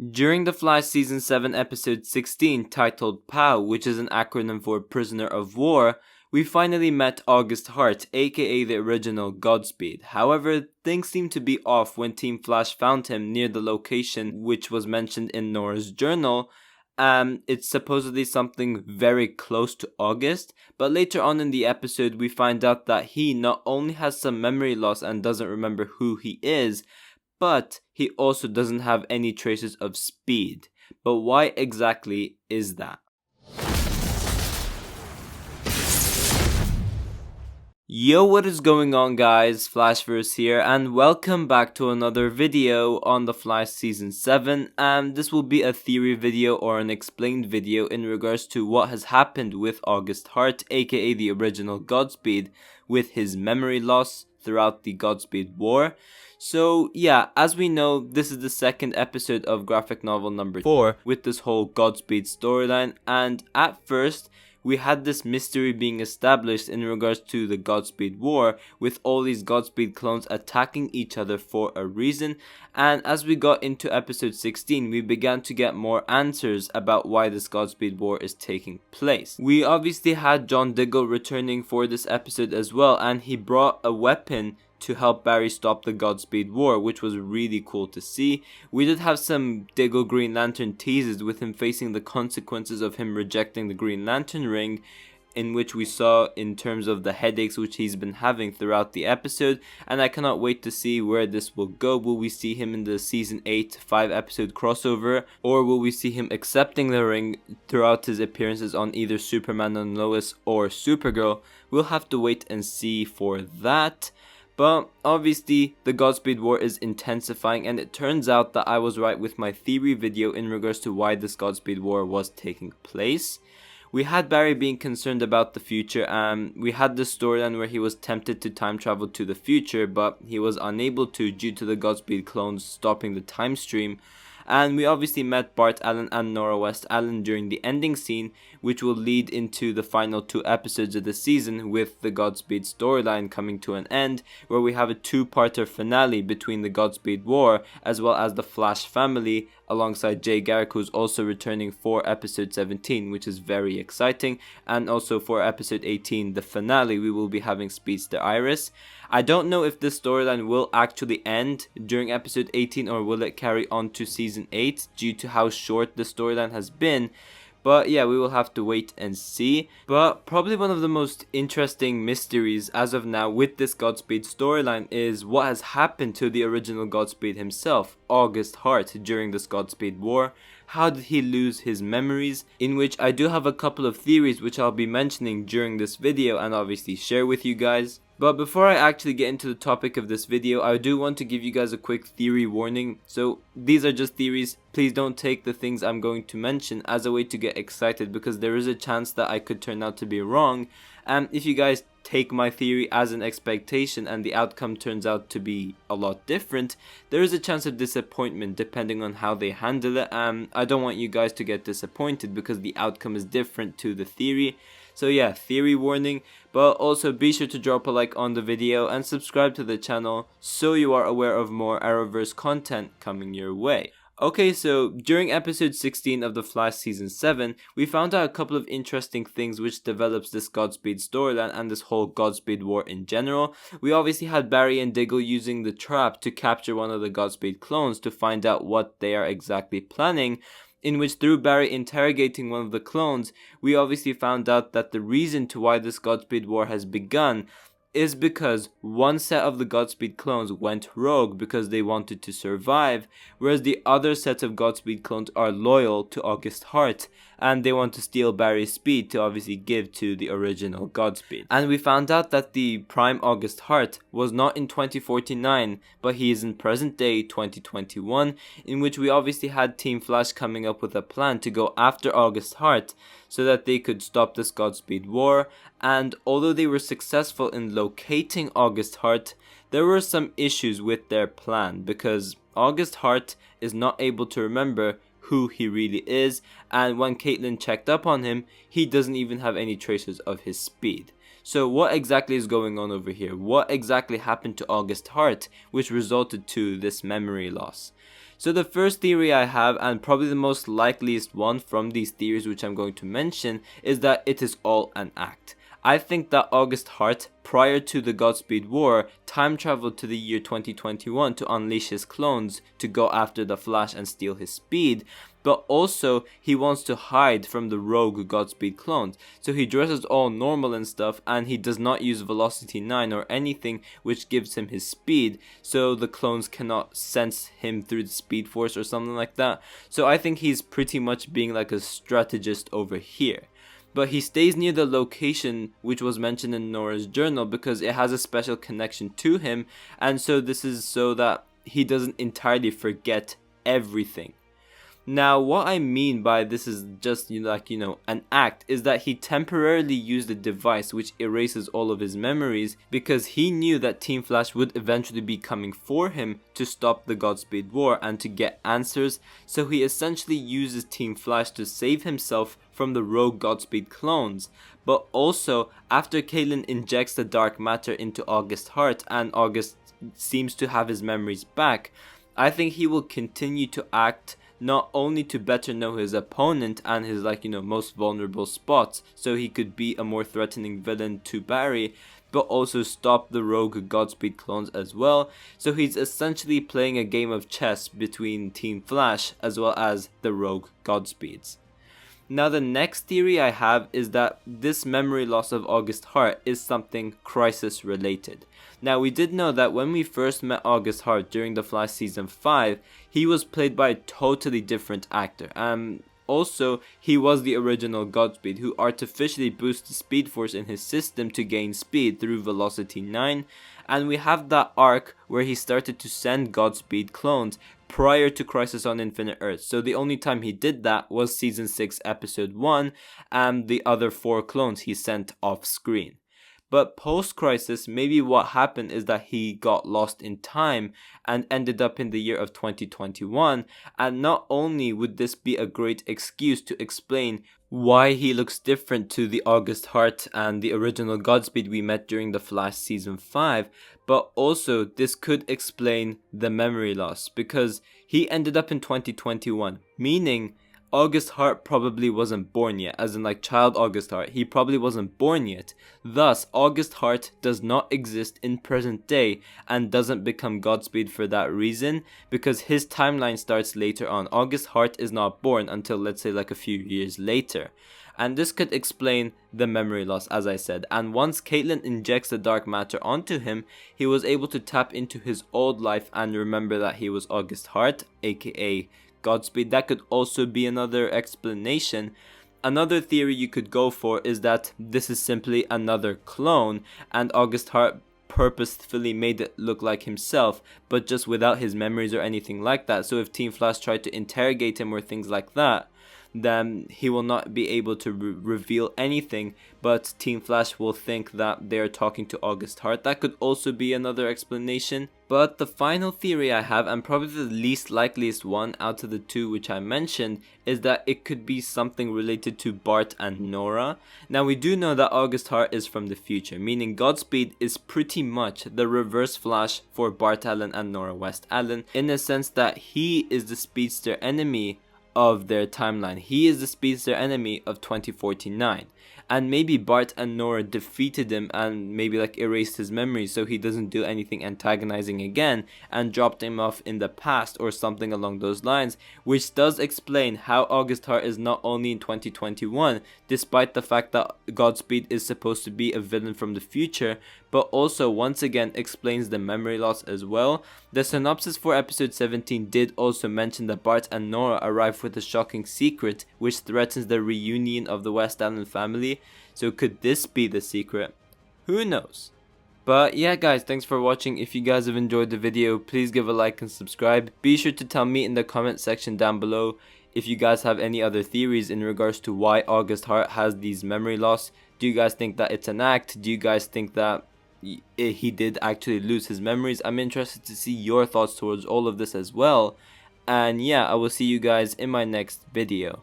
During The Flash Season 7 Episode 16 titled POW, which is an acronym for Prisoner of War, we finally met August Hart, aka the original Godspeed. However, things seemed to be off when Team Flash found him near the location which was mentioned in Nora's journal. It's supposedly something very close to August, but later on in the episode we find out that he not only has some memory loss and doesn't remember who he is, but he also doesn't have any traces of speed. But why exactly is that? Yo, what is going on guys, Flashverse here, and welcome back to another video on The Flash Season 7, and this will be a theory video or an explained video in regards to what has happened with August Hart, aka the original Godspeed, with his memory loss throughout the Godspeed War. So yeah, as we know, this is the second episode of graphic novel number 4 with this whole Godspeed storyline, and at first we had this mystery being established in regards to the Godspeed War, with all these Godspeed clones attacking each other for a reason, and as we got into episode 16, we began to get more answers about why this Godspeed War is taking place. We obviously had John Diggle returning for this episode as well, and he brought a weapon to help Barry stop the Godspeed War, which was really cool to see. We did have some Diggle Green Lantern teases with him facing the consequences of him rejecting the Green Lantern ring, in which we saw in terms of the headaches which he's been having throughout the episode, and I cannot wait to see where this will go. Will we see him in the season 8 5 episode crossover, or will we see him accepting the ring throughout his appearances on either Superman and Lois or Supergirl? We'll have to wait and see for that. But obviously the Godspeed War is intensifying, and it turns out that I was right with my theory video in regards to why this Godspeed War was taking place. We had Barry being concerned about the future, and we had the storyline where he was tempted to time travel to the future, but he was unable to due to the Godspeed clones stopping the time stream. And we obviously met Bart Allen and Nora West Allen during the ending scene, which will lead into the final 2 episodes of the season, with the Godspeed storyline coming to an end, where we have a 2-parter finale between the Godspeed War as well as the Flash family, alongside Garrick, who's also returning for episode 17, which is very exciting. And also for episode 18, the finale, we will be having Speedster Iris. I don't know if this storyline will actually end during episode 18 or will it carry on to season 8 due to how short the storyline has been. But yeah, we will have to wait and see. But probably one of the most interesting mysteries as of now with this Godspeed storyline is what has happened to the original Godspeed himself, August Hart, during this Godspeed War. How did he lose his memories? In which I do have a couple of theories which I'll be mentioning during this video and obviously share with you guys. But before I actually get into the topic of this video, I do want to give you guys a quick theory warning. So these are just theories. Please don't take the things I'm going to mention as a way to get excited, because there is a chance that I could turn out to be wrong. And if you guys take my theory as an expectation and the outcome turns out to be a lot different, there is a chance of disappointment depending on how they handle it. I don't want you guys to get disappointed because the outcome is different to the theory. So yeah, theory warning, but also be sure to drop a like on the video and subscribe to the channel so you are aware of more Arrowverse content coming your way. Okay, so during episode 16 of The Flash Season 7, we found out a couple of interesting things which develops this Godspeed storyline and this whole Godspeed War in general. We obviously had Barry and Diggle using the trap to capture one of the Godspeed clones to find out what they are exactly planning, in which through Barry interrogating one of the clones, we obviously found out that the reason to why this Godspeed War has begun is because one set of the Godspeed clones went rogue because they wanted to survive, whereas the other set of Godspeed clones are loyal to August Hart, and they want to steal Barry's speed to obviously give to the original Godspeed. And we found out that the prime August Hart was not in 2049, but he is in present day 2021, in which we obviously had Team Flash coming up with a plan to go after August Hart so that they could stop this Godspeed War. And although they were successful in locating August Hart, there were some issues with their plan, because August Hart is not able to remember who he really is, and when Caitlin checked up on him, he doesn't even have any traces of his speed. So what exactly is going on over here? What exactly happened to August Hart which resulted to this memory loss? So the first theory I have, and probably the most likeliest one from these theories which I'm going to mention, is that it is all an act. I think that August Hart, prior to the Godspeed War, time traveled to the year 2021 to unleash his clones to go after the Flash and steal his speed, but also he wants to hide from the rogue Godspeed clones. So he dresses all normal and stuff, and he does not use Velocity 9 or anything which gives him his speed, so the clones cannot sense him through the Speed Force or something like that. So I think he's pretty much being like a strategist over here. But he stays near the location which was mentioned in Nora's journal because it has a special connection to him, and so this is so that he doesn't entirely forget everything. Now, what I mean by this is just an act is that he temporarily used a device which erases all of his memories because he knew that Team Flash would eventually be coming for him to stop the Godspeed War and to get answers, so he essentially uses Team Flash to save himself from the rogue Godspeed clones. But also, after Caitlin injects the dark matter into August Hart and August seems to have his memories back, I think he will continue to act not only to better know his opponent and his most vulnerable spots so he could be a more threatening villain to Barry, but also stop the rogue Godspeed clones as well. So he's essentially playing a game of chess between Team Flash as well as the rogue Godspeeds. Now the next theory I have is that this memory loss of August Hart is something Crisis related. Now we did know that when we first met August Hart during the Flash season 5, he was played by a totally different actor. Also, he was the original Godspeed who artificially boosted the Speed Force in his system to gain speed through Velocity 9, and we have that arc where he started to send Godspeed clones prior to Crisis on Infinite Earths. So the only time he did that was season 6 episode 1, and the other 4 clones he sent off screen. But post-Crisis, maybe what happened is that he got lost in time and ended up in the year of 2021, and not only would this be a great excuse to explain why he looks different to the August Hart and the original Godspeed we met during the Flash season 5, but also this could explain the memory loss because he ended up in 2021, meaning August Hart probably wasn't born yet, as in child August Hart, he probably wasn't born yet. Thus, August Hart does not exist in present day and doesn't become Godspeed for that reason because his timeline starts later on. August Hart is not born until let's say a few years later. And this could explain the memory loss, as I said. And once Caitlin injects the dark matter onto him, he was able to tap into his old life and remember that he was August Hart, aka Godspeed. That could also be another explanation. Another theory you could go for is that this is simply another clone and August Hart purposefully made it look like himself, but just without his memories or anything like that. So if Team Flash tried to interrogate him or things like that, then he will not be able to reveal anything, but Team Flash will think that they are talking to August Hart. That could also be another explanation. But the final theory I have, and probably the least likeliest one out of the two which I mentioned, is that it could be something related to Bart and Nora. Now we do know that August Hart is from the future, meaning Godspeed is pretty much the reverse Flash for Bart Allen and Nora West Allen, in the sense that he is the speedster enemy of their timeline. He is the speedster enemy of 2049, and maybe Bart and Nora defeated him and maybe erased his memories so he doesn't do anything antagonizing again and dropped him off in the past or something along those lines, which does explain how August Hart is not only in 2021 despite the fact that Godspeed is supposed to be a villain from the future, but also once again explains the memory loss as well. The synopsis for episode 17 did also mention that Bart and Nora arrive with a shocking secret which threatens the reunion of the West Allen family. So could this be the secret? Who knows? But yeah guys, thanks for watching. If you guys have enjoyed the video, please give a like and subscribe. Be sure to tell me in the comment section down below if you guys have any other theories in regards to why August Hart has these memory loss. Do you guys think that it's an act? Do you guys think that he did actually lose his memories? I'm interested to see your thoughts towards all of this as well. And yeah, I will see you guys in my next video.